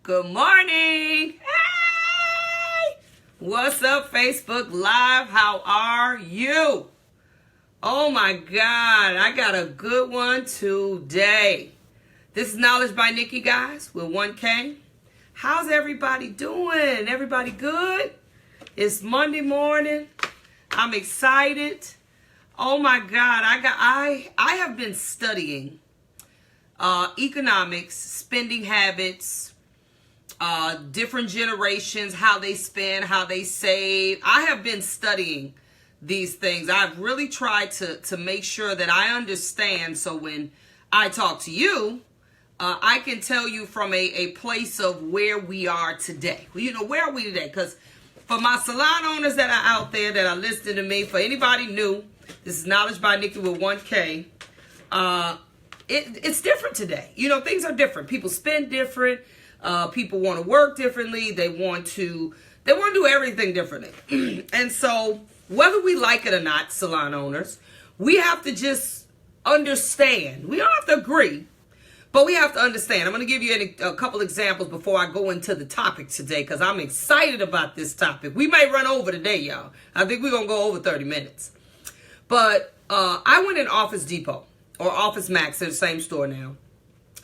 Good morning. Hey! What's up, Facebook Live? How are you? Oh my God, I got a good one today. This is Knowledge by Nikki, guys, with 1K. How's everybody doing? Everybody good? It's Monday morning. I'm excited. Oh my God, I have been studying economics, spending habits, different generations, how they spend, how they save. I have been studying these things. I've really tried to make sure that I understand, so when I talk to you, I can tell you from a place of where we are today. You know, where are we today? Because for my salon owners that are out there that are listening to me, for anybody new, this is Knowledge by Nikki with 1K. It's different today. You know, things are different. People spend different. People want to work differently. They want to do everything differently. And so whether we like it or not, salon owners, we have to just understand. We don't have to agree, but we have to understand. I'm going to give you a couple examples before I go into the topic today, because I'm excited about this topic. We may run over today, y'all. I think we're going to go over 30 minutes. But I went in Office Depot or Office Max, they're the same store now.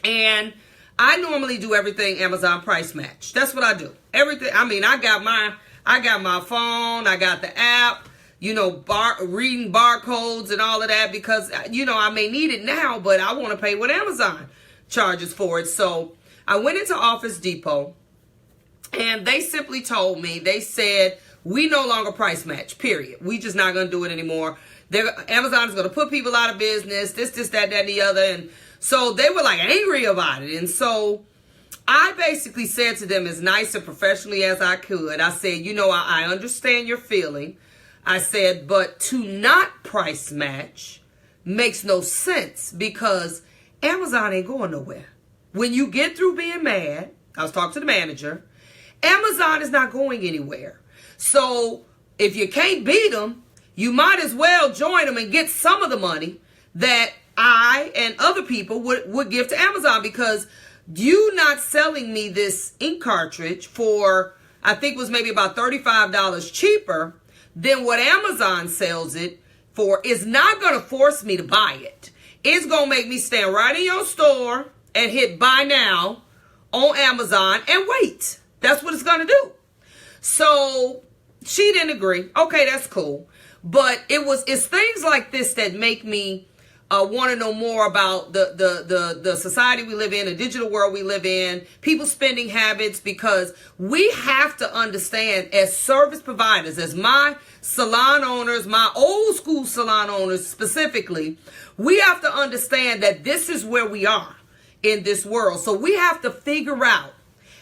And I normally do everything Amazon price match. That's what I do. Everything. I mean, I got my phone, I got the app, you know, reading barcodes and all of that, because, you know, I may need it now, but I want to pay what Amazon charges for it. So I went into Office Depot and they simply told me, they said, we no longer price match, period. We just not going to do it anymore. Amazon is going to put people out of business, this, that, and the other. And so they were like angry about it. And so I basically said to them as nice and professionally as I could, I said, you know, I understand your feeling. I said, but to not price match makes no sense, because Amazon ain't going nowhere. When you get through being mad, I was talking to the manager, Amazon is not going anywhere. So if you can't beat them, you might as well join them and get some of the money that I and other people would give to Amazon, because you not selling me this ink cartridge for, I think it was maybe about $35 cheaper than what Amazon sells it for, is not going to force me to buy it. It's going to make me stand right in your store and hit buy now on Amazon and wait. That's what it's going to do. So she didn't agree. Okay, that's cool. But it's things like this that make me want to know more about the society we live in, the digital world we live in, people's spending habits, because we have to understand as service providers, as my salon owners, my old school salon owners specifically, we have to understand that this is where we are in this world. So we have to figure out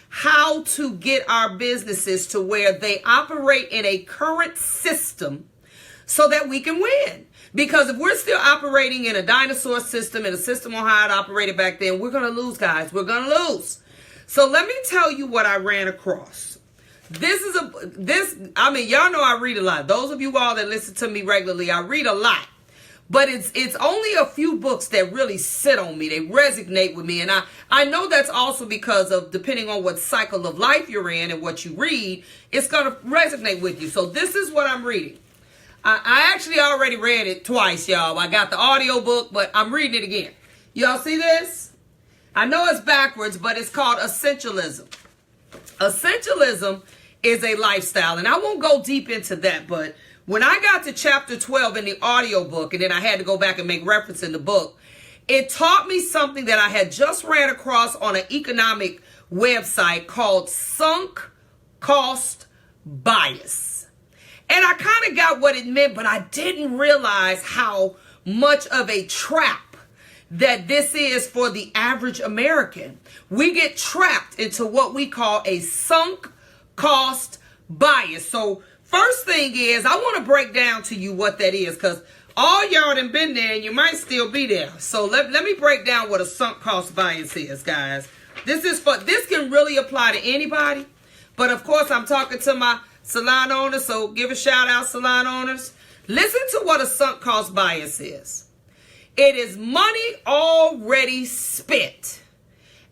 how to get our businesses to where they operate in a current system so that we can win. Because if we're still operating in a dinosaur system, in a system on how it operated back then, we're going to lose, guys. We're going to lose. So let me tell you what I ran across. I mean, y'all know I read a lot. Those of you all that listen to me regularly, I read a lot. But it's only a few books that really sit on me. They resonate with me. And I know that's also because of, depending on what cycle of life you're in and what you read, it's going to resonate with you. So this is what I'm reading. I actually already read it twice, y'all. I got the audio book, but I'm reading it again. Y'all see this? I know it's backwards, but it's called Essentialism. Essentialism is a lifestyle, and I won't go deep into that, but when I got to chapter 12 in the audio book, and then I had to go back and make reference in the book, it taught me something that I had just ran across on an economic website called sunk cost bias. And I kind of got what it meant, but I didn't realize how much of a trap that this is for the average American. We get trapped into what we call a sunk cost bias. So first thing is, I want to break down to you what that is, because all y'all done been there and you might still be there. So let me break down what a sunk cost bias is, guys. This can really apply to anybody, but of course I'm talking to my salon owners, so give a shout out, salon owners. Listen to what a sunk cost bias is. It is money already spent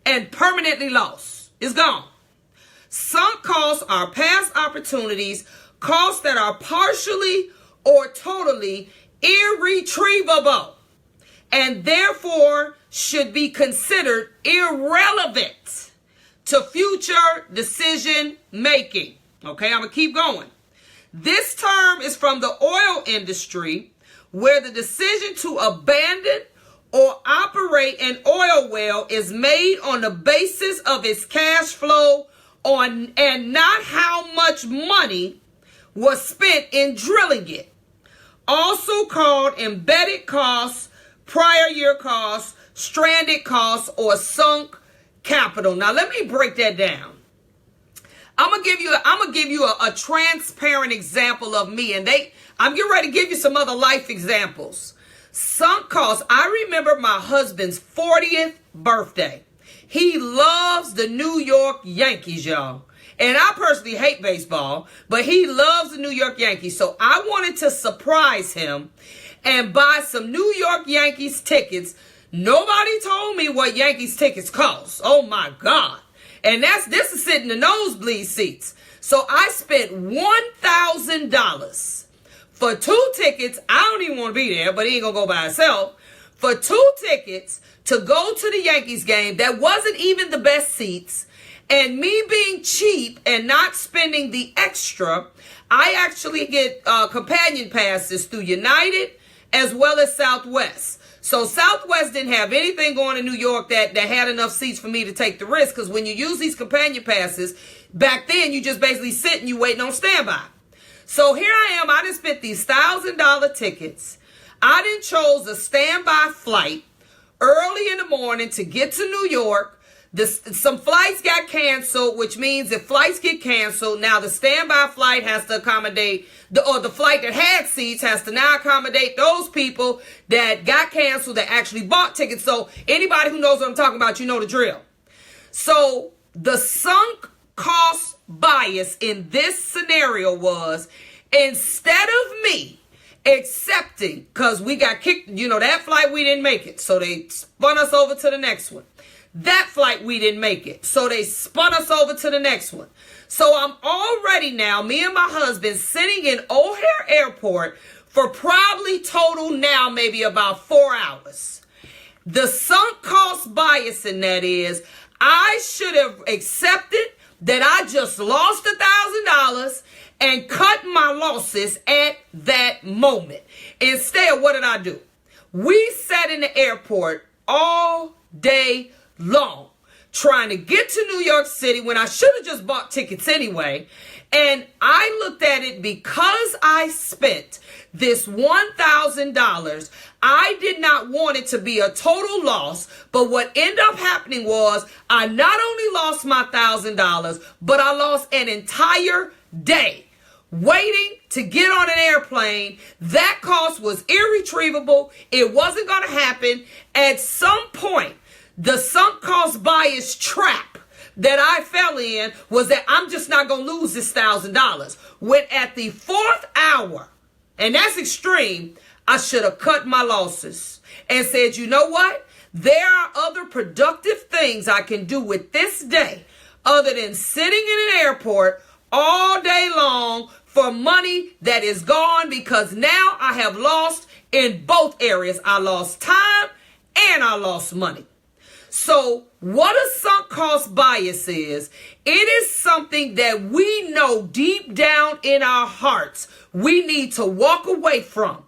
and permanently lost. It's gone. Sunk costs are past opportunities, costs that are partially or totally irretrievable, and therefore should be considered irrelevant to future decision making. Okay, I'm going to keep going. This term is from the oil industry, where the decision to abandon or operate an oil well is made on the basis of its cash flow and not how much money was spent in drilling it. Also called embedded costs, prior year costs, stranded costs, or sunk capital. Now let me break that down. I'm gonna give you a transparent example of me, and I'm getting ready to give you some other life examples. Sunk costs. I remember my husband's 40th birthday. He loves the New York Yankees, y'all. And I personally hate baseball, but he loves the New York Yankees. So I wanted to surprise him and buy some New York Yankees tickets. Nobody told me what Yankees tickets cost. Oh my God. And this is sitting in the nosebleed seats. So I spent $1,000 for 2 tickets. I don't even want to be there, but he ain't gonna go by himself. For 2 tickets to go to the Yankees game that wasn't even the best seats. And me being cheap and not spending the extra, I actually get companion passes through United as well as Southwest. So Southwest didn't have anything going in New York that had enough seats for me to take the risk. Because when you use these companion passes, back then you just basically sit and you waiting on standby. So here I am. I done spent these $1,000 tickets. I done chose a standby flight early in the morning to get to New York. Some flights got canceled, which means if flights get canceled, now the standby flight has to accommodate, the flight that had seats has to now accommodate those people that got canceled that actually bought tickets. So anybody who knows what I'm talking about, you know the drill. So the sunk cost bias in this scenario was, instead of me accepting, because we got kicked, that flight we didn't make it, so they spun us over to the next one. That flight, we didn't make it. So they spun us over to the next one. So I'm already now, me and my husband, sitting in O'Hare Airport for probably total now maybe about 4 hours. The sunk cost bias in that is, I should have accepted that I just lost $1,000 and cut my losses at that moment. Instead, what did I do? We sat in the airport all day long trying to get to New York City when I should have just bought tickets anyway. And I looked at it, because I spent this $1,000, I did not want it to be a total loss. But what ended up happening was, I not only lost my $1,000, but I lost an entire day waiting to get on an airplane. That cost was irretrievable. It wasn't going to happen. At some point, the sunk cost bias trap that I fell in was that I'm just not going to lose this $1,000. When at the 4th hour, and that's extreme, I should have cut my losses and said, you know what? There are other productive things I can do with this day other than sitting in an airport all day long for money that is gone, because now I have lost in both areas. I lost time and I lost money. So what a sunk cost bias is, it is something that we know deep down in our hearts we need to walk away from.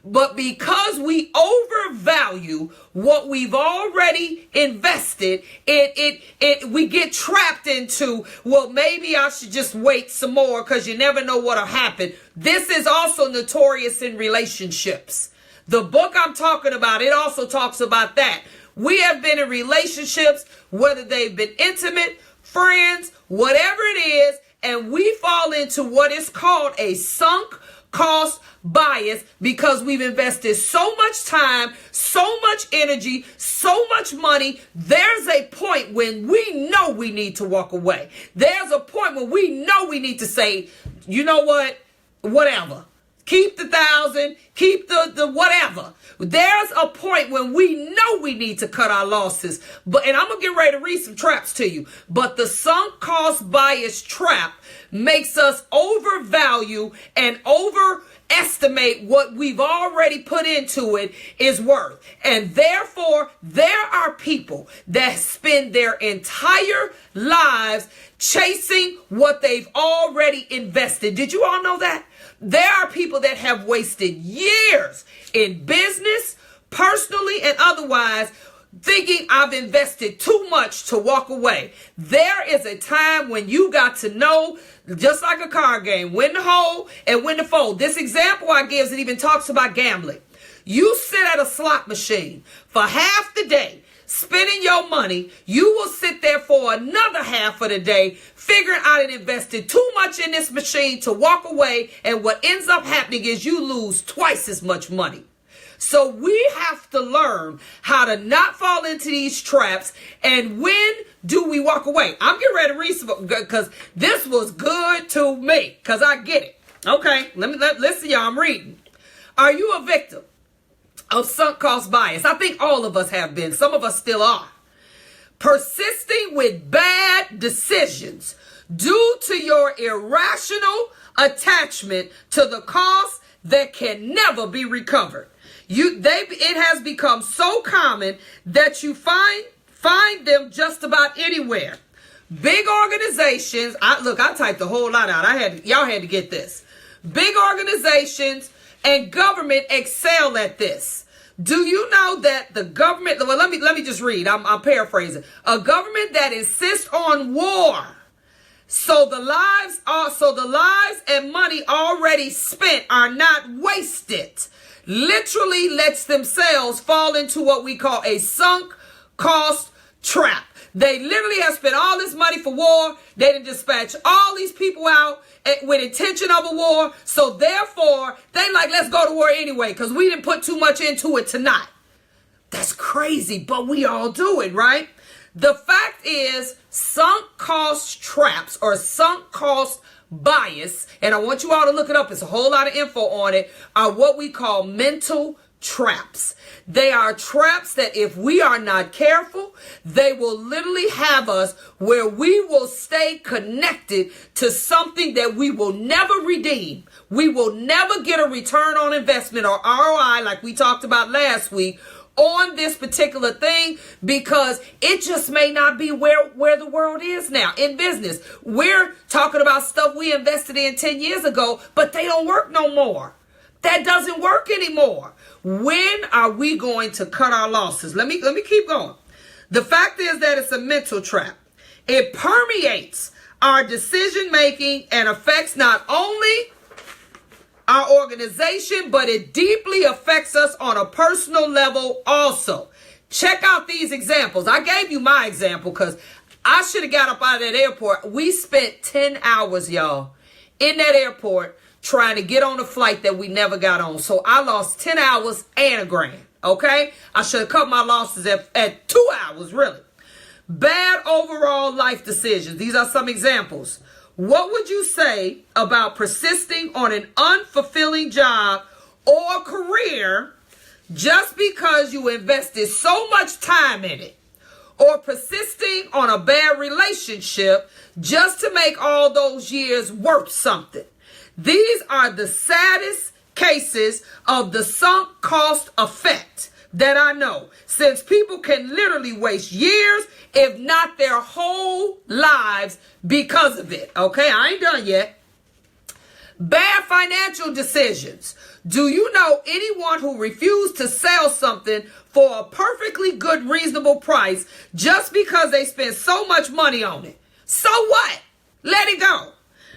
But because we overvalue what we've already invested, we get trapped into, well, maybe I should just wait some more because you never know what'll happen. This is also notorious in relationships. The book I'm talking about, it also talks about that. We have been in relationships, whether they've been intimate, friends, whatever it is, and we fall into what is called a sunk cost bias because we've invested so much time, so much energy, so much money. There's a point when we know we need to walk away. There's a point when we know we need to say, you know what, whatever. keep the 1,000, keep the whatever. There's a point when we know we need to cut our losses. And I'm going to get ready to read some traps to you. But the sunk cost bias trap makes us overvalue and overestimate what we've already put into it is worth. And therefore, there are people that spend their entire lives chasing what they've already invested. Did you all know that? There are people that have wasted years in business, personally and otherwise, thinking I've invested too much to walk away. There is a time when you got to know, just like a card game, when to hold and when to fold. This example I give, it even talks about gambling. You sit at a slot machine for half the day, spending your money. You will sit there for another half of the day, figuring out and invested too much in this machine to walk away. And what ends up happening is you lose twice as much money. So we have to learn how to not fall into these traps. And when do we walk away? I'm getting ready to read some, because this was good to me, because I get it. Okay, listen, y'all, I'm reading. Are you a victim of sunk cost bias? I think all of us have been. Some of us still are. Persisting with bad decisions due to your irrational attachment to the cost that can never be recovered. It has become so common that you find them just about anywhere. Big organizations, I typed a whole lot out. Y'all had to get this. Big organizations and government excel at this. Do you know that the government, well, let me just read. I'm paraphrasing. A government that insists on war, so the lives and money already spent are not wasted, literally lets themselves fall into what we call a sunk cost trap. They literally have spent all this money for war. They done dispatch all these people out with intention of a war. So therefore, they like, let's go to war anyway, because we didn't put too much into it tonight. That's crazy, but we all do it, right? The fact is, sunk cost traps or sunk cost bias, and I want you all to look it up, it's a whole lot of info on it, are what we call mental traps. They are traps that if we are not careful, they will literally have us where we will stay connected to something that we will never redeem. We will never get a return on investment or ROI, like we talked about last week, on this particular thing, because it just may not be where the world is now in business. We're talking about stuff we invested in 10 years ago, but they don't work no more. That doesn't work anymore. When are we going to cut our losses? Let me keep going. The fact is that it's a mental trap. It permeates our decision making and affects not only our organization, but it deeply affects us on a personal level also. Check out these examples. I gave you my example because I should have got up out of that airport. We spent 10 hours, y'all, in that airport trying to get on a flight that we never got on. So I lost 10 hours and $1,000. Okay? I should have cut my losses at 2 hours, really. Bad overall life decisions. These are some examples. What would you say about persisting on an unfulfilling job or career just because you invested so much time in it? Or persisting on a bad relationship just to make all those years worth something? These are the saddest cases of the sunk cost effect that I know, since people can literally waste years, if not their whole lives, because of it. Okay, I ain't done yet. Bad financial decisions. Do you know anyone who refused to sell something for a perfectly good, reasonable price just because they spent so much money on it? So what? Let it go.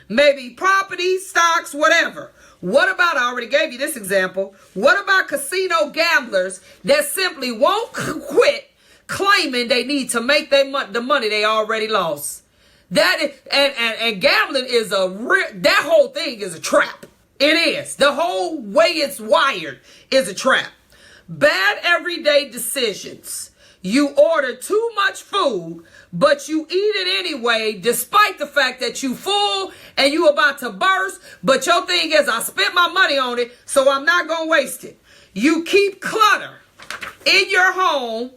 Maybe property, stocks, whatever. What about, I already gave you this example, what about casino gamblers that simply won't quit claiming they need to make the money they already lost? That is, and gambling is that whole thing is a trap. It is. The whole way it's wired is a trap. Bad everyday decisions. You order too much food, but you eat it anyway, despite the fact that you full and you about to burst. But your thing is, I spent my money on it, so I'm not going to waste it. You keep clutter in your home,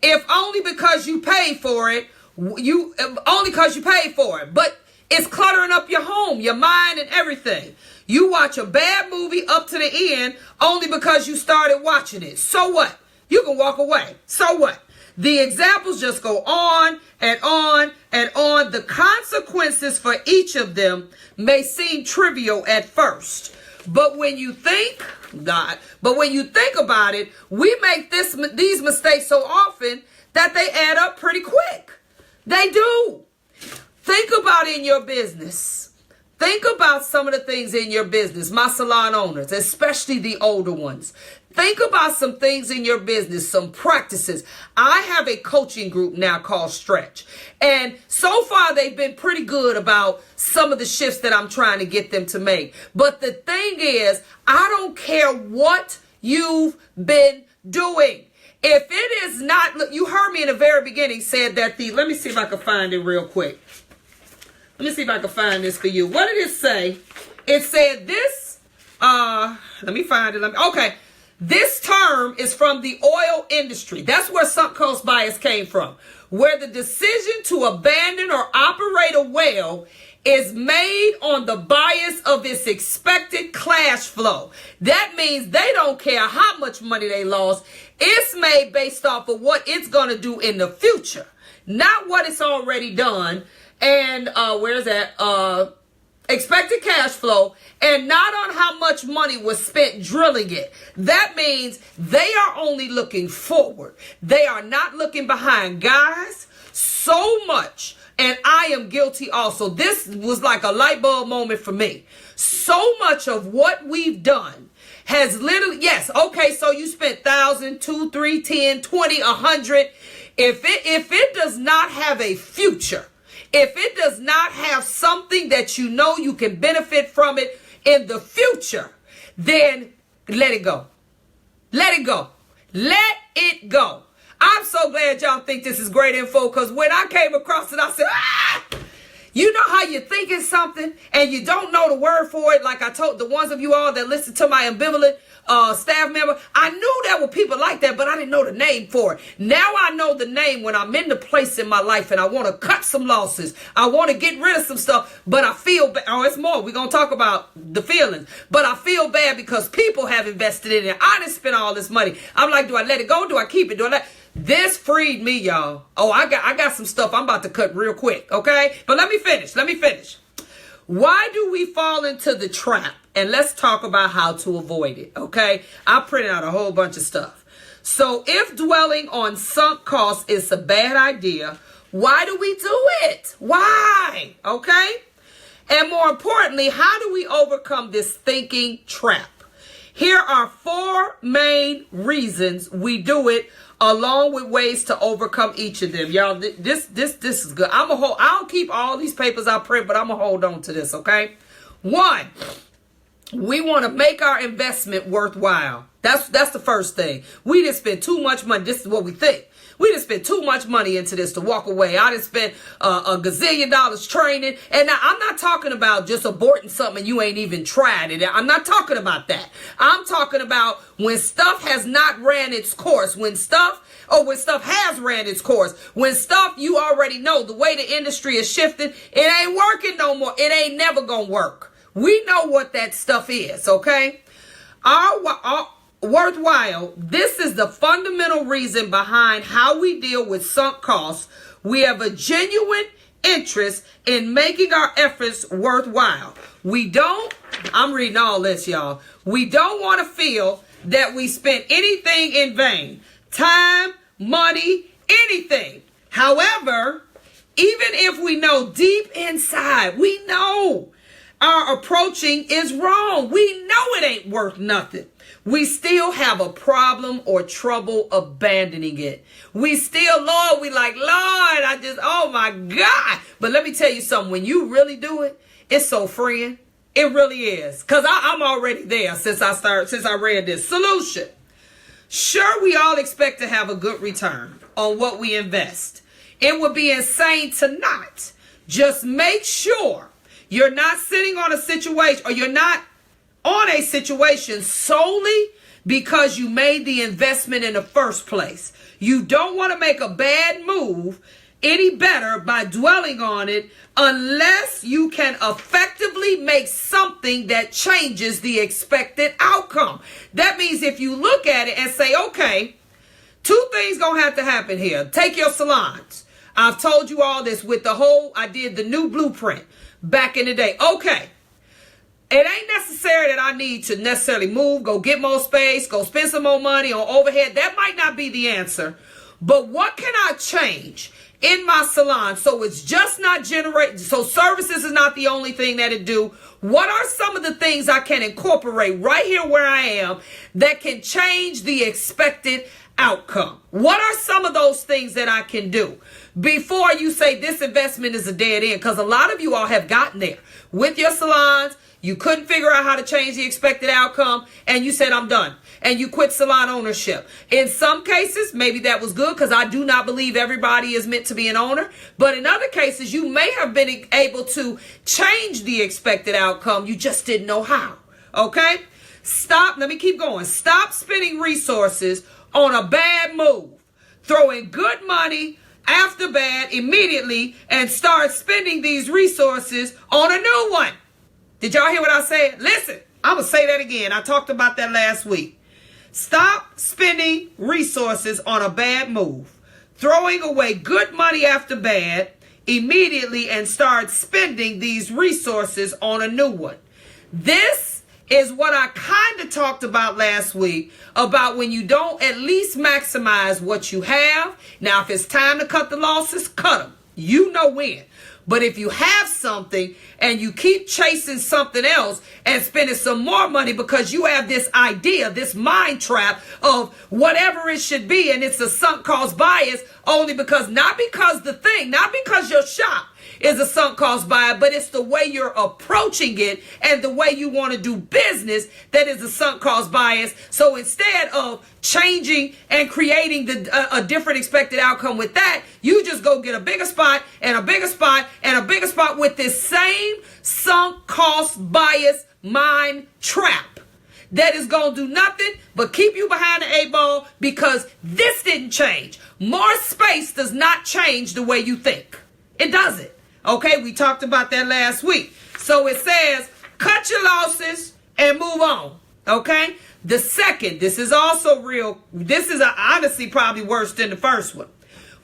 if only because you paid for it. Only because you paid for it. But it's cluttering up your home, your mind, and everything. You watch a bad movie up to the end only because you started watching it. So what? You can walk away. So what? The examples just go on and on and on. The consequences for each of them may seem trivial at first. But when you think about it, we make these mistakes so often that they add up pretty quick. They do. Think about in your business. Think about some of the things in your business, my salon owners, especially the older ones. Think about some things in your business, some practices. I have a coaching group now called Stretch. And so far, they've been pretty good about some of the shifts that I'm trying to get them to make. But the thing is, I don't care what you've been doing. If it is not, look, you heard me in the very beginning said that let me see if I can find it real quick. Let me see if I can find this for you. What did it say? It said this, let me find it. Okay. This term is from the oil industry. That's where sunk cost bias came from, where the decision to abandon or operate a well is made on the bias of its expected cash flow. That means they don't care how much money they lost. It's made based off of what it's going to do in the future, not what it's already done. And where's that? Expected cash flow, and not on how much money was spent drilling it. That means they are only looking forward. They are not looking behind. Guys, so much, and I am guilty also. This was like a light bulb moment for me. So much of what we've done has literally, yes, okay, so you spent 1,000, 2, 3, 10, 20, 100. If it does not have a future, if it does not have something that you know you can benefit from it in the future, then let it go. Let it go. Let it go. I'm so glad y'all think this is great info, because when I came across it, I said, you know how you're thinking something and you don't know the word for it? Like I told the ones of you all that listen to my ambivalent staff member, I knew there were people like that, but I didn't know the name for it. Now I know the name when I'm in the place in my life and I want to cut some losses. I want to get rid of some stuff, but I feel bad. Oh, it's more. We're going to talk about the feelings, but I feel bad because people have invested in it. I didn't spend all this money. I'm like, do I let it go? Do I keep it? Do I let This freed me, y'all. Oh, I got some stuff I'm about to cut real quick, okay? But let me finish. Why do we fall into the trap? And let's talk about how to avoid it, okay? I printed out a whole bunch of stuff. So if dwelling on sunk costs is a bad idea, why do we do it? Why? Okay? And more importantly, how do we overcome this thinking trap? Here are 4 main reasons we do it, along with ways to overcome each of them. Y'all, this is good. I don't keep all these papers I print, but I'm going to hold on to this, okay? 1, we want to make our investment worthwhile. That's the first thing. We didn't spend too much money. This is what we think. We didn't spend too much money into this to walk away. I didn't spend a gazillion dollars training. And now I'm not talking about just aborting something you ain't even tried it. I'm not talking about that. I'm talking about when stuff has not ran its course. When stuff has ran its course. When stuff you already know the way the industry is shifting, it ain't working no more. It ain't never gonna work. We know what that stuff is, okay? Our worthwhile, this is the fundamental reason behind how we deal with sunk costs. We have a genuine interest in making our efforts worthwhile. I'm reading all this, y'all. We don't want to feel that we spent anything in vain. Time, money, anything. However, even if we know deep inside, we know our approaching is wrong, we know it ain't worth nothing, we still have a problem or trouble abandoning it. We still, Lord, we like, Lord, oh my God. But let me tell you something, when you really do it, it's so freeing. It really is. Because I'm already there since I read this. Solution. Sure, we all expect to have a good return. on what we invest. It would be insane to not. Just make sure you're not sitting on a situation, or you're not on a situation solely because you made the investment in the first place. You don't want to make a bad move any better by dwelling on it unless you can effectively make something that changes the expected outcome. That means if you look at it and say, okay, two things gonna have to happen here. Take your salons. I've told you all this with I did the new blueprint back in the day. Okay. It ain't necessary that I need to necessarily move, go get more space, go spend some more money on overhead. That might not be the answer. But what can I change in my salon so it's just not so services is not the only thing that it do? What are some of the things I can incorporate right here where I am that can change the expected outcome? What are some of those things that I can do before you say this investment is a dead end? Because a lot of you all have gotten there with your salons. You couldn't figure out how to change the expected outcome, and you said, I'm done. And you quit salon ownership. In some cases, maybe that was good, because I do not believe everybody is meant to be an owner. But in other cases, you may have been able to change the expected outcome. You just didn't know how. Okay? Stop. Let me keep going. Stop spending resources on a bad move. Throwing good money after bad immediately, and start spending these resources on a new one. Did y'all hear what I said? Listen, I'm going to say that again. I talked about that last week. Stop spending resources on a bad move. Throwing away good money after bad immediately, and start spending these resources on a new one. This is what I kind of talked about last week, about when you don't at least maximize what you have. Now, if it's time to cut the losses, cut them. You know when. But if you have something and you keep chasing something else and spending some more money because you have this idea, this mind trap of whatever it should be, and it's a sunk cost bias, only because, not because your shop is a sunk cost bias, but it's the way you're approaching it and the way you want to do business that is a sunk cost bias. So instead of changing and creating a different expected outcome with that, you just go get a bigger spot and a bigger spot and a bigger spot with this same sunk cost bias mind trap that is going to do nothing but keep you behind the 8 ball, because this didn't change. More space does not change the way you think. It doesn't. Okay, we talked about that last week. So it says, cut your losses and move on. Okay? The second, this is also real. This is honestly probably worse than the first one.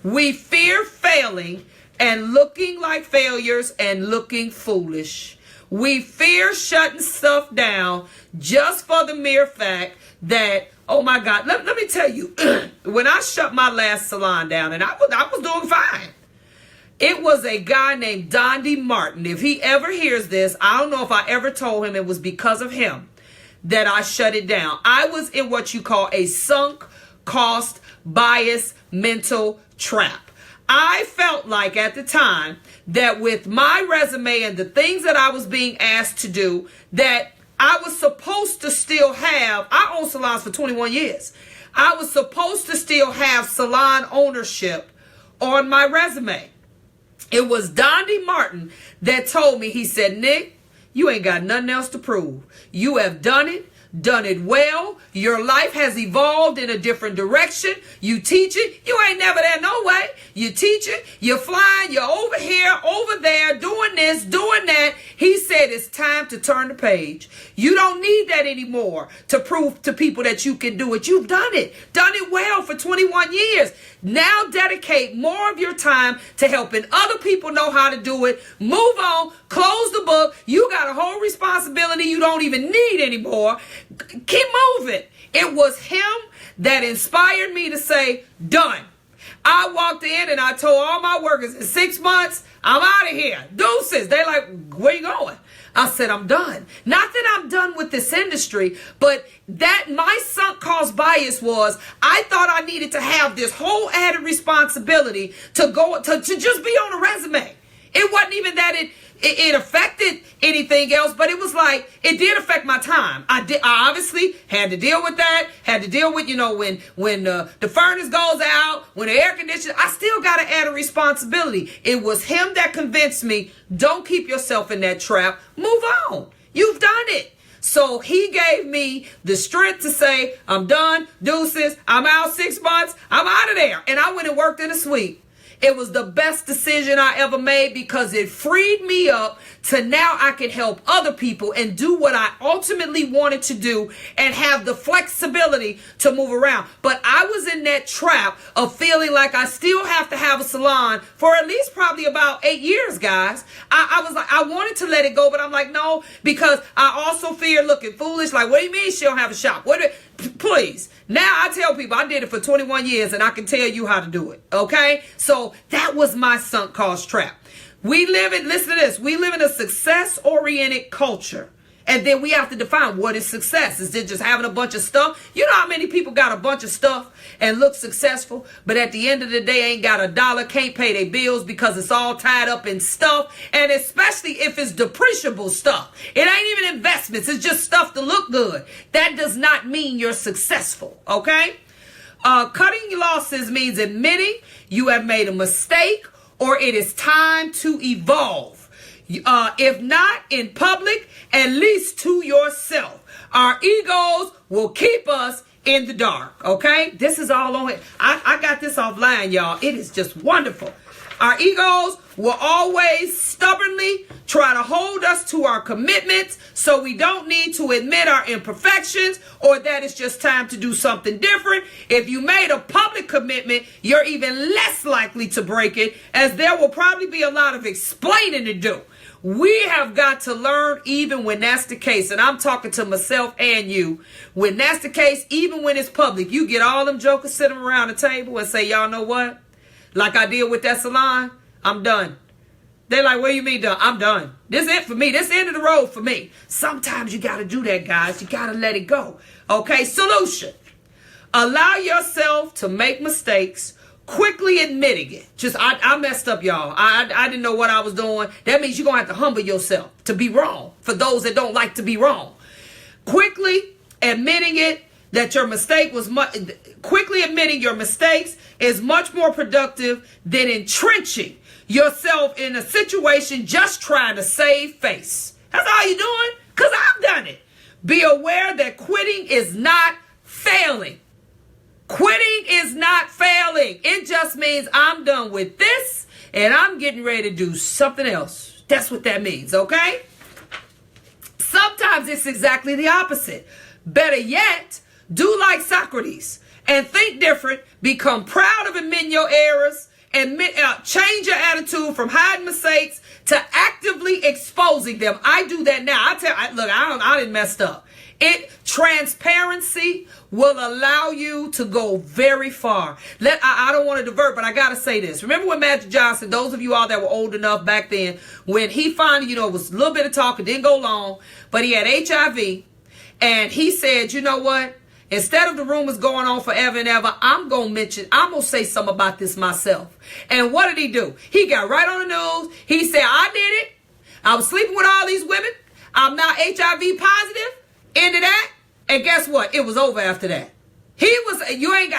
We fear failing and looking like failures and looking foolish. We fear shutting stuff down just for the mere fact that, oh my God, let me tell you, when I shut my last salon down, and I was doing fine. It was a guy named Dondy Martin. If he ever hears this, I don't know if I ever told him it was because of him that I shut it down. I was in what you call a sunk cost bias mental trap. I felt like at the time that with my resume and the things that I was being asked to do, that I was supposed to still have, I owned salons for 21 years. I was supposed to still have salon ownership on my resume. It was Dondy Martin that told me, he said, Nick, you ain't got nothing else to prove. You have done it well. Your life has evolved in a different direction. You teach it. You ain't never there no way. You teach it. You're flying. You're over here, over there, doing this, doing that. He said it's time to turn the page. You don't need that anymore to prove to people that you can do it. You've done it well for 21 years. Now dedicate more of your time to helping other people know how to do it. Move on. Close the book. You got a whole responsibility you don't even need anymore. Keep moving. It was him that inspired me to say, done. I walked in and I told all my workers, in 6 months, I'm out of here. Deuces. They're like, where you going? I said, I'm done. Not that I'm done with this industry, but that my sunk cost bias was, I thought I needed to have this whole added responsibility to just be on a resume. It wasn't even that it affected anything else, but it was like, it did affect my time. I obviously had to deal with that, had to deal with, when the furnace goes out, when the air conditioner, I still got to add a responsibility. It was him that convinced me, don't keep yourself in that trap. Move on. You've done it. So he gave me the strength to say, I'm done, deuces, I'm out 6 months, I'm out of there. And I went and worked in a suite. It was the best decision I ever made because it freed me up to now I can help other people and do what I ultimately wanted to do and have the flexibility to move around. But I was in that trap of feeling like I still have to have a salon for at least probably about 8 years, guys. I was like, I wanted to let it go, but I'm like, no, because I also fear looking foolish. Like, what do you mean she don't have a shop? Please. Now I tell people I did it for 21 years and I can tell you how to do it. Okay? So that was my sunk cost trap. Listen to this. We live in a success-oriented culture. And then we have to define what is success. Is it just having a bunch of stuff? You know how many people got a bunch of stuff and look successful, but at the end of the day ain't got a dollar, can't pay their bills because it's all tied up in stuff. And especially if it's depreciable stuff. It ain't even investments. It's just stuff to look good. That does not mean you're successful. Okay? Cutting losses means admitting you have made a mistake or it is time to evolve. If not in public, at least to yourself. Our egos will keep us in the dark. Okay? This is all on it. I got this offline, y'all. It is just wonderful. Our egos will always stubbornly try to hold us to our commitments so we don't need to admit our imperfections or that it's just time to do something different. If you made a public commitment, you're even less likely to break it as there will probably be a lot of explaining to do. We have got to learn even when that's the case. And I'm talking to myself and you. When that's the case, even when it's public, you get all them jokers sitting around the table and say, y'all know what? Like I did with that salon, I'm done. They're like, what do you mean done? I'm done. This is it for me. This is the end of the road for me. Sometimes you got to do that, guys. You got to let it go. Okay, solution. Allow yourself to make mistakes. Quickly admitting it. I messed up, y'all. I didn't know what I was doing. That means you're going to have to humble yourself to be wrong. For those that don't like to be wrong. Quickly admitting it, that your mistake was quickly admitting your mistakes is much more productive than entrenching yourself in a situation just trying to save face. That's all you're doing? Because I've done it. Be aware that quitting is not failing. Quitting is not failing. It just means I'm done with this and I'm getting ready to do something else. That's what that means, okay? Sometimes it's exactly the opposite. Better yet, do like Socrates and think different, become proud of admitting your errors, change your attitude from hiding mistakes to actively exposing them. I do that now. I didn't messed up. Transparency will allow you to go very far. I don't want to divert, but I got to say this. Remember when Magic Johnson, those of you all that were old enough back then, when he finally, it was a little bit of talk, it didn't go long, but he had HIV, and he said, you know what? Instead of the rumors going on forever and ever, I'm going to say something about this myself. And what did he do? He got right on the news. He said, I did it. I was sleeping with all these women. I'm now HIV positive. Into that. And guess what? It was over after that. You ain't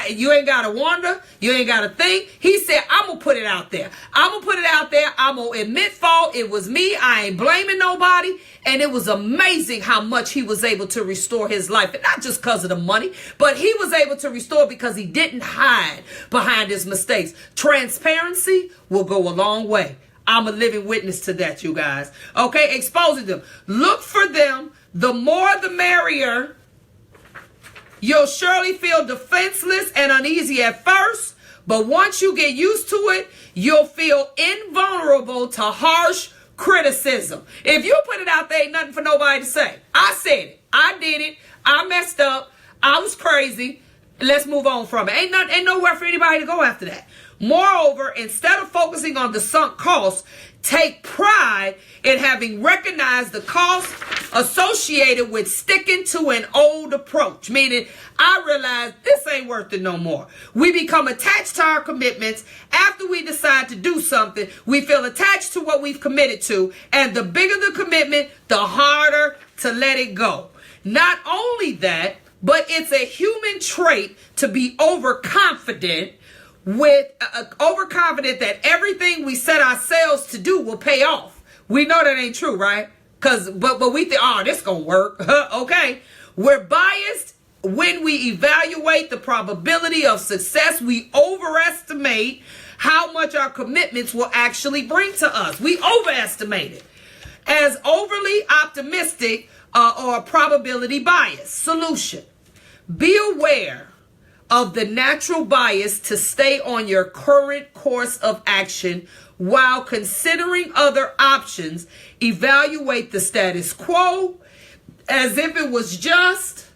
got to wonder. You ain't got to think. He said, I'm going to put it out there. I'm going to put it out there. I'm going to admit fault. It was me. I ain't blaming nobody. And it was amazing how much he was able to restore his life. And not just because of the money, but he was able to restore because he didn't hide behind his mistakes. Transparency will go a long way. I'm a living witness to that, you guys. Okay, exposing them. Look for them. The more the merrier. You'll surely feel defenseless and uneasy at first, but once you get used to it, you'll feel invulnerable to harsh criticism. If you put it out there, ain't nothing for nobody to say. I said it. I did it. I messed up. I was crazy. Let's move on from it. Ain't nowhere for anybody to go after that. Moreover, instead of focusing on the sunk costs, take pride in having recognized the cost associated with sticking to an old approach. Meaning, I realize this ain't worth it no more. We become attached to our commitments. After we decide to do something, we feel attached to what we've committed to. And the bigger the commitment, the harder to let it go. Not only that, but it's a human trait to be overconfident that everything we set ourselves to do will pay off. We know that ain't true, right? But we think, oh, this gonna work. Okay. We're biased when we evaluate the probability of success. We overestimate how much our commitments will actually bring to us. We overestimate it. As overly optimistic or probability bias. Solution. Be aware of the natural bias to stay on your current course of action while considering other options. Evaluate the status quo as if it was just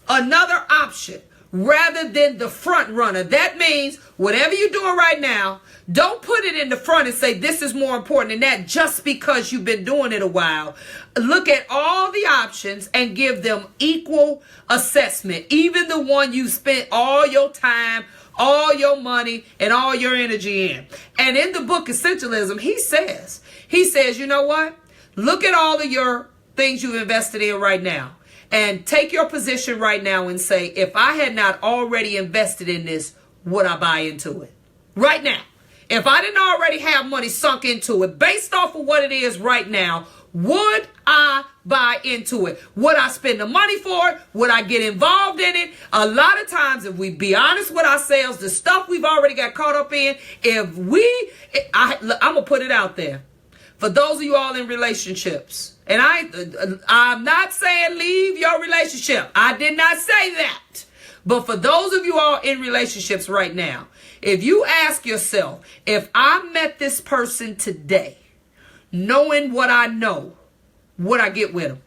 another option rather than the front runner. That means whatever you're doing right now, don't put it in the front and say this is more important than that just because you've been doing it a while. Look at all the options and give them equal assessment. Even the one you spent all your time, all your money, and all your energy in. And in the book Essentialism, he says, you know what? Look at all of your things you've invested in right now. And take your position right now and say, if I had not already invested in this, would I buy into it? Right now. If I didn't already have money sunk into it, based off of what it is right now, would I buy into it? Would I spend the money for it? Would I get involved in it? A lot of times, if we be honest with ourselves, the stuff we've already got caught up in, I'm going to put it out there. For those of you all in relationships, and I'm not saying leave your relationship. I did not say that. But for those of you all in relationships right now, if you ask yourself, if I met this person today, knowing what I know, would I get with them?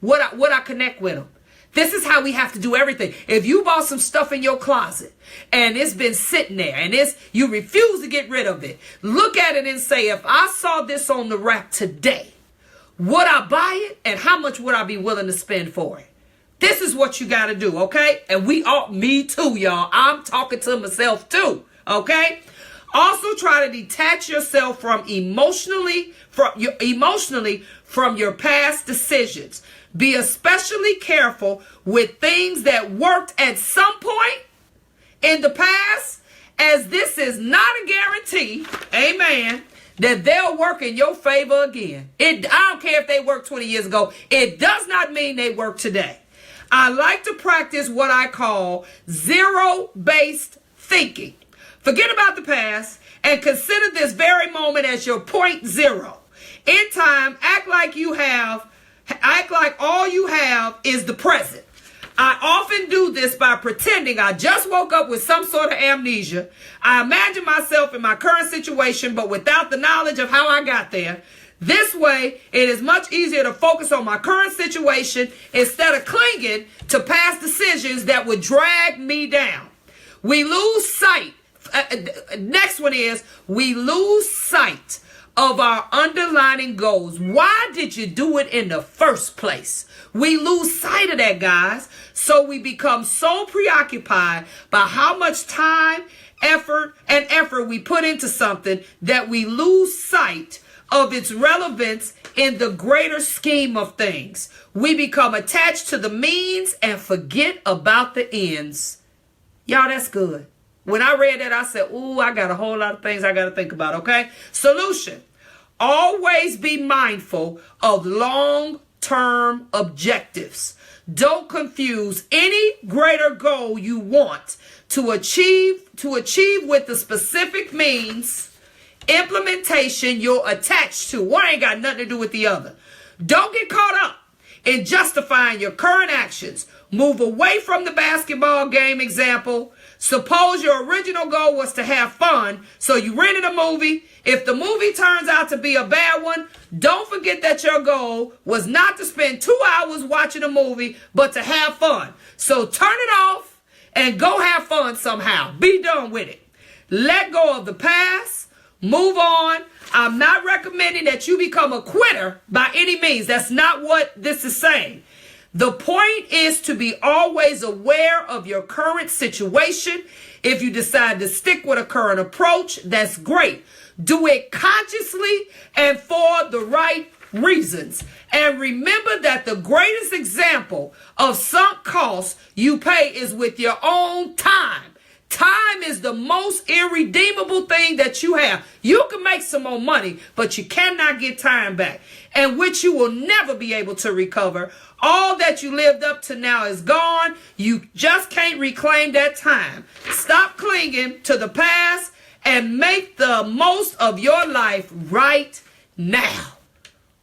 Would I connect with them? This is how we have to do everything. If you bought some stuff in your closet and it's been sitting there and you refuse to get rid of it, look at it and say, if I saw this on the rack today, would I buy it? And how much would I be willing to spend for it? This is what you got to do, okay? And me too, y'all. I'm talking to myself too, okay? Also try to detach yourself emotionally from your past decisions. Be especially careful with things that worked at some point in the past, as this is not a guarantee, amen, that they'll work in your favor again. I don't care if they worked 20 years ago. It does not mean they work today. I like to practice what I call zero-based thinking. Forget about the past and consider this very moment as your point zero. In time, act like all you have is the present. I often do this by pretending I just woke up with some sort of amnesia. I imagine myself in my current situation, but without the knowledge of how I got there. This way, it is much easier to focus on my current situation instead of clinging to past decisions that would drag me down. We lose sight. Next one is, we lose sight of our underlying goals. Why did you do it in the first place? We lose sight of that, guys. So we become so preoccupied by how much time, effort we put into something that we lose sight of its relevance in the greater scheme of things. We become attached to the means and forget about the ends. Y'all, that's good. When I read that, I said, ooh, I got a whole lot of things I got to think about, okay? Solution. Always be mindful of long-term objectives. Don't confuse any greater goal you want to achieve with the specific means, implementation you're attached to. One ain't got nothing to do with the other. Don't get caught up in justifying your current actions. Move away from the basketball game example. Suppose your original goal was to have fun, so you rented a movie. If the movie turns out to be a bad one, don't forget that your goal was not to spend 2 hours watching a movie, but to have fun. So turn it off and go have fun somehow. Be done with it. Let go of the past. Move on. I'm not recommending that you become a quitter by any means. That's not what this is saying. The point is to be always aware of your current situation. If you decide to stick with a current approach, that's great. Do it consciously and for the right reasons. And remember that the greatest example of sunk costs you pay is with your own time. Time is the most irredeemable thing that you have. You can make some more money, but you cannot get time back, and which you will never be able to recover. All that you lived up to now is gone. You just can't reclaim that time. Stop clinging to the past and make the most of your life right now.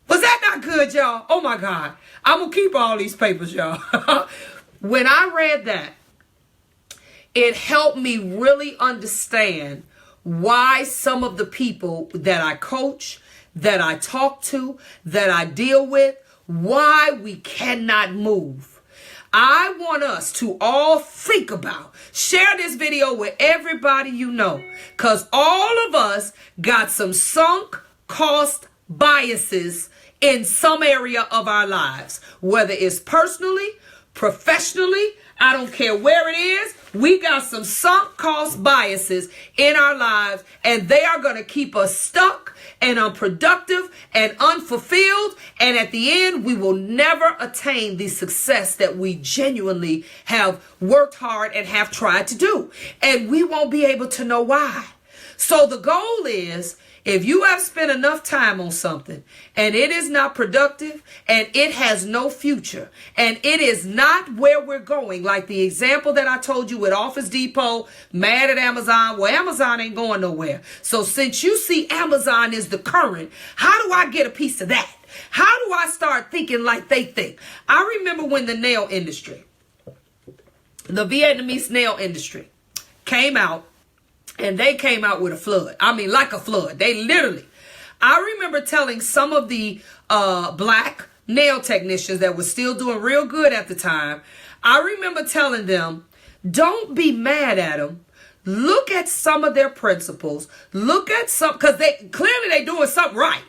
Was that not good, y'all? Oh my God. I'm going to keep all these papers, y'all. When I read that, it helped me really understand why some of the people that I coach, that I talk to, that I deal with, why we cannot move. I want us to all think about, share this video with everybody you know, because all of us got some sunk cost biases in some area of our lives, whether it's personally, professionally, I don't care where it is. We got some sunk cost biases in our lives, and they are going to keep us stuck and unproductive and unfulfilled. And at the end, we will never attain the success that we genuinely have worked hard and have tried to do. And we won't be able to know why. So the goal is, if you have spent enough time on something and it is not productive and it has no future and it is not where we're going, like the example that I told you with Office Depot, mad at Amazon, well, Amazon ain't going nowhere. So since you see Amazon is the current, how do I get a piece of that? How do I start thinking like they think? I remember when the nail industry, the Vietnamese nail industry came out. And they came out with a flood. I mean, like a flood. They literally. I remember telling some of the black nail technicians that were still doing real good at the time. I remember telling them, don't be mad at them. Look at some of their principles. Look at some, because they're doing something right.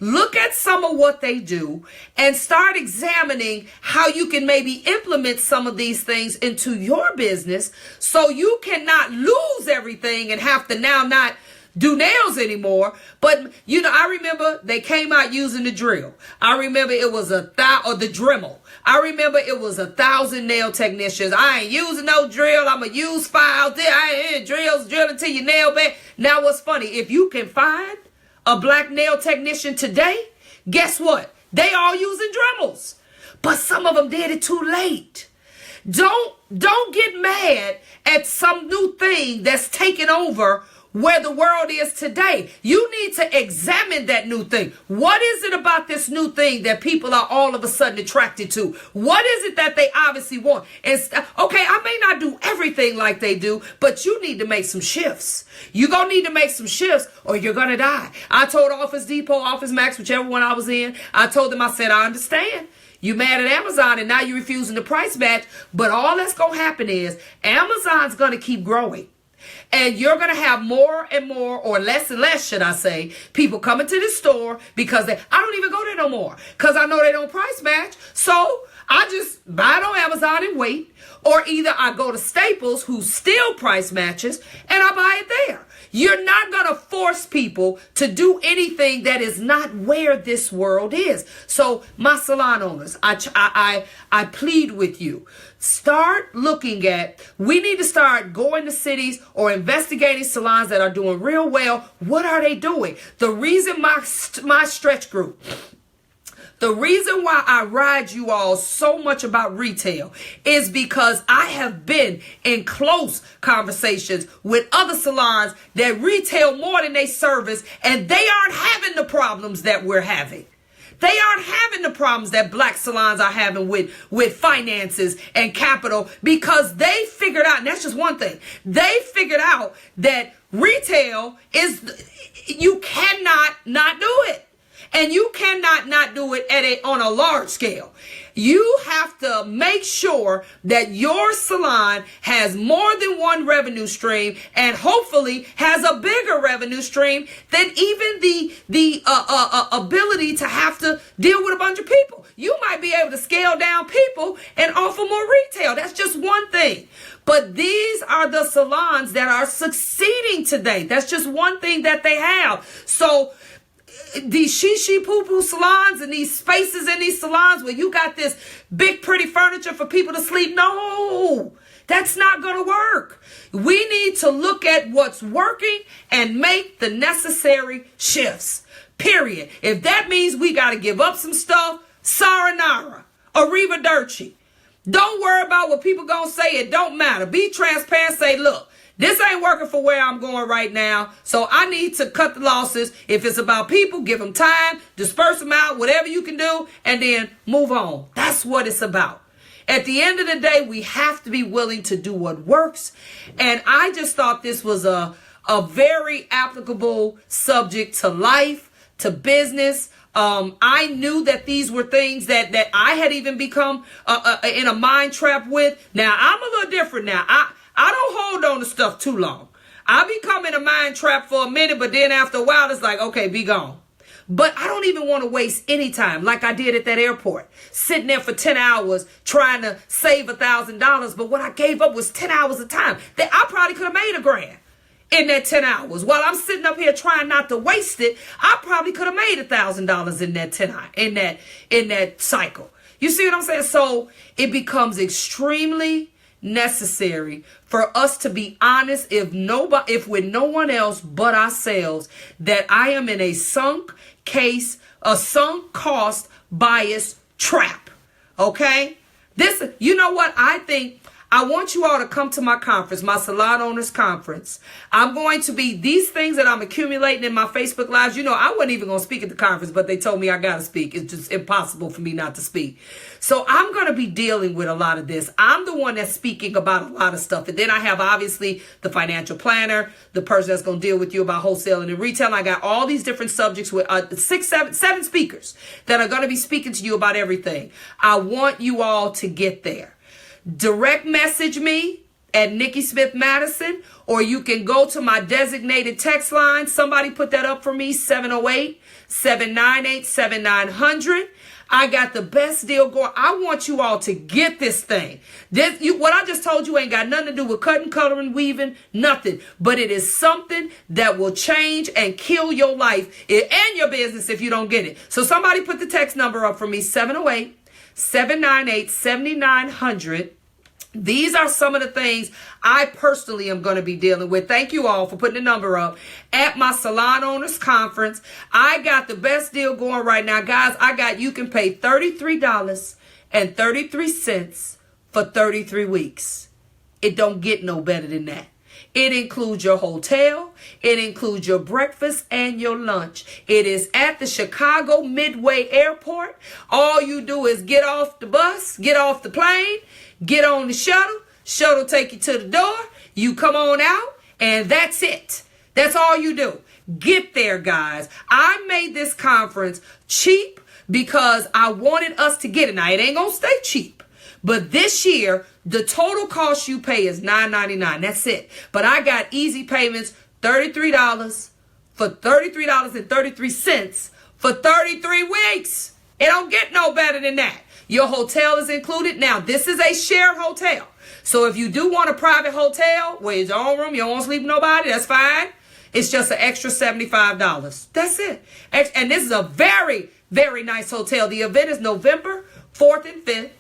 Look at some of what they do and start examining how you can maybe implement some of these things into your business so you cannot lose everything and have to now not do nails anymore. But, you know, I remember they came out using the drill. I remember it was the Dremel. I remember it was 1,000 nail technicians. I ain't using no drill. I'm going to use files. I ain't drills, drilling to your nail bed. Now, what's funny, if you can find a black nail technician today, guess what? They all using Dremels. But some of them did it too late. Don't get mad at some new thing that's taken over where the world is today. You need to examine that new thing. What is it about this new thing that people are all of a sudden attracted to? What is it that they obviously want? Okay, I may not do everything like they do, but you need to make some shifts. You're going to need to make some shifts or you're going to die. I told Office Depot, Office Max, whichever one I was in, I told them, I said, I understand. You mad at Amazon and now you're refusing the price match, but all that's going to happen is Amazon's going to keep growing. And you're going to have more and more, or less and less, should I say, people coming to the store because I don't even go there no more because I know they don't price match. So I just buy it on Amazon and wait. Or either I go to Staples, who still price matches, and I buy it there. You're not going to force people to do anything that is not where this world is. So my salon owners, I plead with you. Start looking at, we need to start going to cities or investigating salons that are doing real well. What are they doing? The reason my stretch group, the reason why I ride you all so much about retail is because I have been in close conversations with other salons that retail more than they service, and they aren't having the problems that we're having. They aren't having the problems that black salons are having with finances and capital because they figured out, and that's just one thing, they figured out that retail is, you cannot not do it. And you cannot not do it on a large scale. You have to make sure that your salon has more than one revenue stream, and hopefully has a bigger revenue stream than even the ability to have to deal with a bunch of people. You might be able to scale down people and offer more retail. That's just one thing. But these are the salons that are succeeding today. That's just one thing that they have. So these she poo poo salons and these spaces in these salons where you got this big pretty furniture for people to sleep, no, that's not going to work. We need to look at what's working and make the necessary shifts, period. If that means we got to give up some stuff, sayonara, arrivederci. Don't worry about what people going to say. It don't matter. Be transparent. Say, look, this ain't working for where I'm going right now, so I need to cut the losses. If it's about people, give them time, disperse them out, whatever you can do, and then move on. That's what it's about. At the end of the day, we have to be willing to do what works. And I just thought this was a very applicable subject to life, to business. I knew that these were things that I had even become in a mind trap with. Now, I'm a little different now. I don't hold on to stuff too long. I become in a mind trap for a minute, but then after a while, it's like, okay, be gone. But I don't even want to waste any time like I did at that airport, sitting there for 10 hours trying to save $1,000. But what I gave up was 10 hours of time that I probably could have made $1,000 in that 10 hours. While I'm sitting up here trying not to waste it, I probably could have made $1,000 in that in that cycle. You see what I'm saying? So it becomes extremely necessary for us to be honest, if with no one else but ourselves, that I am in a sunk cost bias trap. Okay? You know what? I want you all to come to my conference, my Salon Owners Conference. I'm going to be these things that I'm accumulating in my Facebook Lives. You know, I wasn't even going to speak at the conference, but they told me I got to speak. It's just impossible for me not to speak. So I'm going to be dealing with a lot of this. I'm the one that's speaking about a lot of stuff. And then I have obviously the financial planner, the person that's going to deal with you about wholesaling and retail. I got all these different subjects with seven speakers that are going to be speaking to you about everything. I want you all to get there. Direct message me at Nikki Smith Madison, or you can go to my designated text line. Somebody put that up for me, 708-798-7900. I got the best deal going. I want you all to get this thing. What I just told you ain't got nothing to do with cutting, coloring, weaving, nothing. But it is something that will change and kill your life and your business if you don't get it. So somebody put the text number up for me, 708-798-7900. These are some of the things I personally am going to be dealing with. Thank you all for putting the number up at my Salon Owners Conference. I got the best deal going right now, guys. You can pay $33.33 for 33 weeks. It don't get no better than that. It includes your hotel. It includes your breakfast and your lunch. It is at the Chicago Midway Airport. All you do is get off the bus, get off the plane, get on the shuttle. Shuttle take you to the door. You come on out, and that's it. That's all you do. Get there, guys. I made this conference cheap because I wanted us to get it. Now, it ain't going to stay cheap. But this year, the total cost you pay is $9.99. That's it. But I got easy payments, $33 for $33.33 for 33 weeks. It don't get no better than that. Your hotel is included. Now, this is a shared hotel. So if you do want a private hotel where it's your own room, you don't want to sleep with nobody, that's fine. It's just an extra $75. That's it. And this is a very, very nice hotel. The event is November 4th and 5th.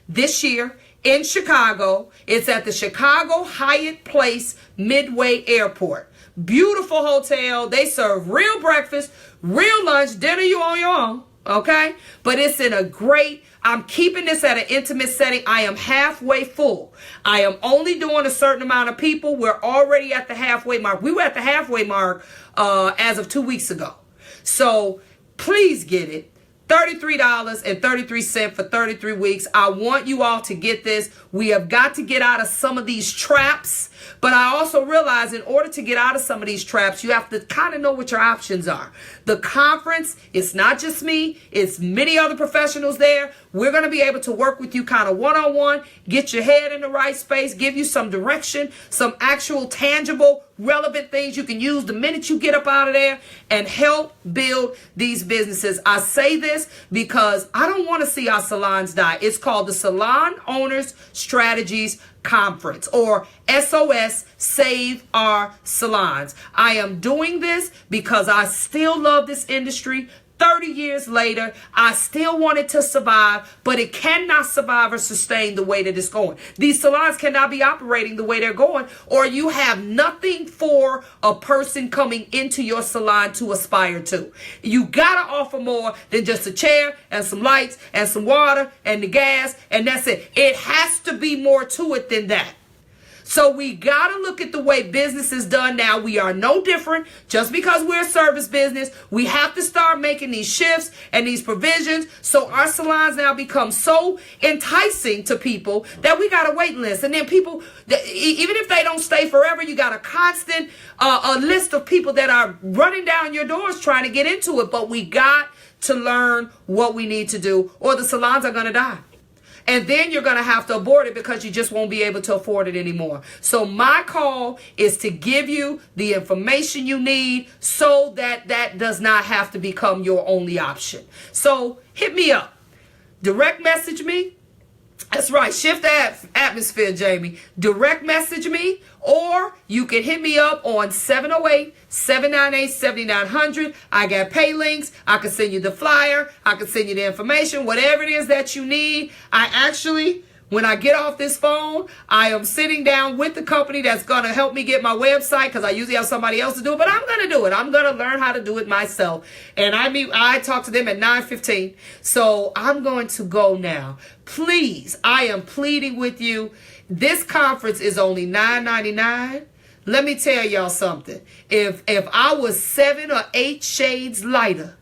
This year in Chicago. It's at the Chicago Hyatt Place Midway Airport. Beautiful hotel. They serve real breakfast, real lunch, dinner you on your own. Okay? But it's in a great, I'm keeping this at an intimate setting. I am halfway full. I am only doing a certain amount of people. We're already at the halfway mark. We were at the halfway mark as of 2 weeks ago. So please get it. $33.33 for 33 weeks. I want you all to get this. We have got to get out of some of these traps. But I also realize in order to get out of some of these traps, you have to kind of know what your options are. The conference, it's not just me. It's many other professionals there. We're going to be able to work with you kind of one-on-one, get your head in the right space, give you some direction, some actual tangible, relevant things you can use the minute you get up out of there and help build these businesses. I say this because I don't want to see our salons die. It's called the Salon Owners Strategies Conference, or SOS, Save Our Salons. I am doing this because I still love this industry. 30 years later, I still want it to survive, but it cannot survive or sustain the way that it's going. These salons cannot be operating the way they're going, or you have nothing for a person coming into your salon to aspire to. You gotta offer more than just a chair and some lights and some water and the gas, and that's it. It has to be more to it than that. So we got to look at the way business is done now. We are no different just because we're a service business. We have to start making these shifts and these provisions so our salons now become so enticing to people that we got a wait list. And then people, even if they don't stay forever, you got a constant a list of people that are running down your doors trying to get into it. But we got to learn what we need to do, or the salons are going to die. And then you're going to have to abort it because you just won't be able to afford it anymore. So my call is to give you the information you need so that that does not have to become your only option. So hit me up. Direct message me. That's right. Shift the atmosphere, Jamie. Direct message me, or you can hit me up on 708-798-7900. I got pay links. I can send you the flyer. I can send you the information, whatever it is that you need. I actually, when I get off this phone, I am sitting down with the company that's going to help me get my website, because I usually have somebody else to do it, but I'm going to do it. I'm going to learn how to do it myself. And I talk to them at 9:15. So I'm going to go now. Please, I am pleading with you. This conference is only $9.99. Let me tell y'all something. If I was 7 or 8 shades lighter,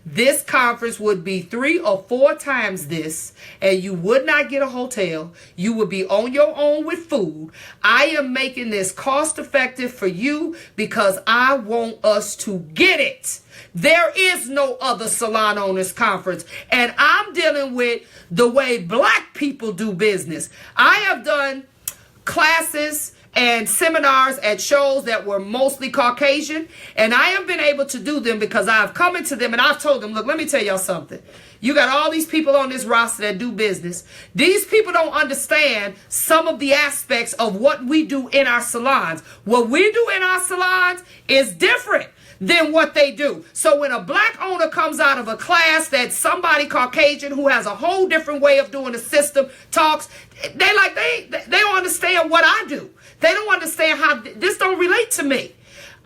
this conference would be 3 or 4 times this, and you would not get a hotel. You would be on your own with food. I am making this cost effective for you because I want us to get it. There is no other salon owners conference, and I'm dealing with the way black people do business. I have done classes and seminars at shows that were mostly Caucasian, and I have been able to do them because I've come into them and I've told them, look, let me tell y'all something. You got all these people on this roster that do business. These people don't understand some of the aspects of what we do in our salons. What we do in our salons is different than what they do. So when a black owner comes out of a class that somebody Caucasian who has a whole different way of doing the system talks, they don't understand what I do. They don't understand how this don't relate to me.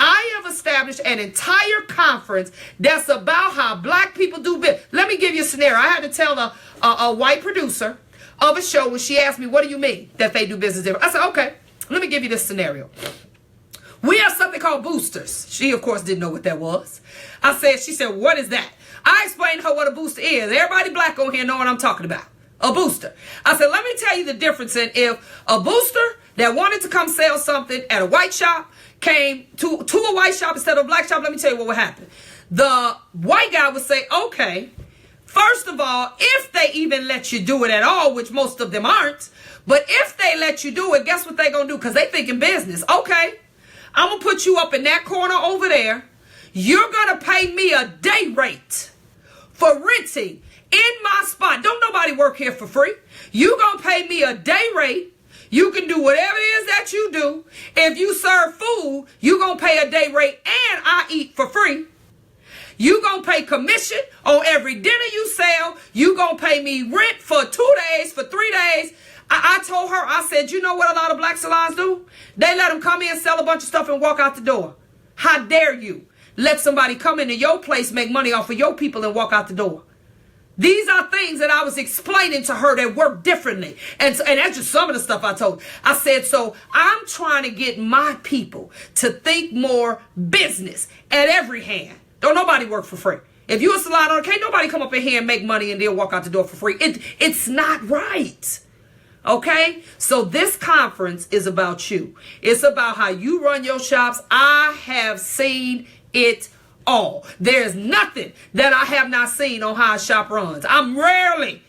I have established an entire conference that's about how black people do business. Let me give you a scenario. I had to tell a white producer of a show when she asked me, what do you mean that they do business different? I said, okay, let me give you this scenario. We have something called boosters. She, of course, didn't know what that was. She said, what is that? I explained to her what a booster is. Everybody black on here know what I'm talking about. A booster. I said, let me tell you the difference in if a booster that wanted to come sell something at a white shop came to a white shop instead of a black shop. Let me tell you what would happen. The white guy would say, okay, first of all, if they even let you do it at all, which most of them aren't, but if they let you do it, guess what they're going to do? Because they think in business. Okay, I'm going to put you up in that corner over there. You're going to pay me a day rate for renting in my spot. Don't nobody work here for free. You're going to pay me a day rate. You can do whatever it is that you do. If you serve food, you're going to pay a day rate, and I eat for free. You're going to pay commission on every dinner you sell. You're going to pay me rent for 2 days, for 3 days. I told her, I said, you know what a lot of black salons do? They let them come in, sell a bunch of stuff, and walk out the door. How dare you let somebody come into your place, make money off of your people, and walk out the door? These are things that I was explaining to her that work differently. And that's just some of the stuff I told. I said, so I'm trying to get my people to think more business at every hand. Don't nobody work for free. If you're a salon owner, can't nobody come up in here and make money and then walk out the door for free. It's not right. Okay? So this conference is about you. It's about how you run your shops. I have seen it all. There's nothing that I have not seen on how a shop runs. I'm rarely,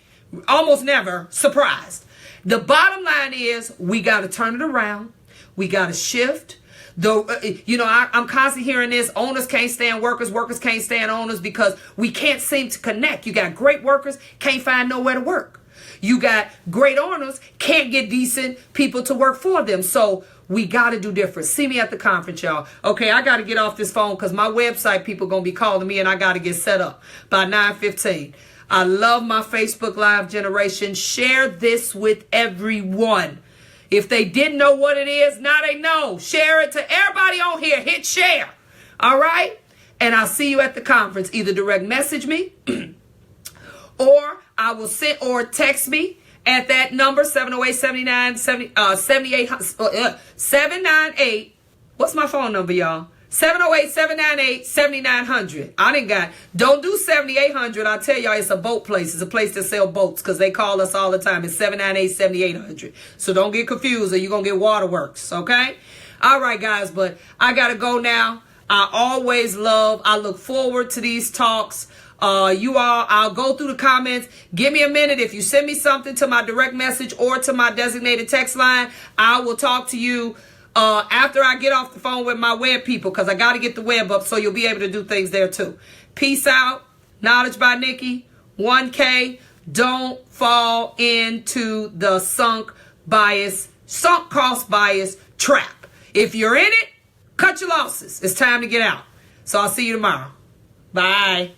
almost never, surprised. The bottom line is we got to turn it around. We got to shift. I'm constantly hearing this. Owners can't stand workers. Workers can't stand owners because we can't seem to connect. You got great workers, can't find nowhere to work. You got great owners, can't get decent people to work for them. So we got to do different. See me at the conference, y'all. Okay, I got to get off this phone because my website people going to be calling me and I got to get set up by 9:15. I love my Facebook Live generation. Share this with everyone. If they didn't know what it is, now they know. Share it to everybody on here. Hit share. All right? And I'll see you at the conference. Either direct message me or I will send or text me at that number, 708-798. What's my phone number, y'all? 708-798-7900. I didn't got, don't do 7800. I tell y'all, it's a boat place. It's a place to sell boats because they call us all the time. It's 798-7800. So don't get confused or you're going to get waterworks, okay? All right, guys, but I got to go now. I look forward to these talks. I'll go through the comments. Give me a minute. If you send me something to my direct message or to my designated text line, I will talk to you after I get off the phone with my web people because I got to get the web up so you'll be able to do things there too. Peace out. Knowledge by Nikki. 1K. Don't fall into the sunk cost bias trap. If you're in it, cut your losses. It's time to get out. So I'll see you tomorrow. Bye.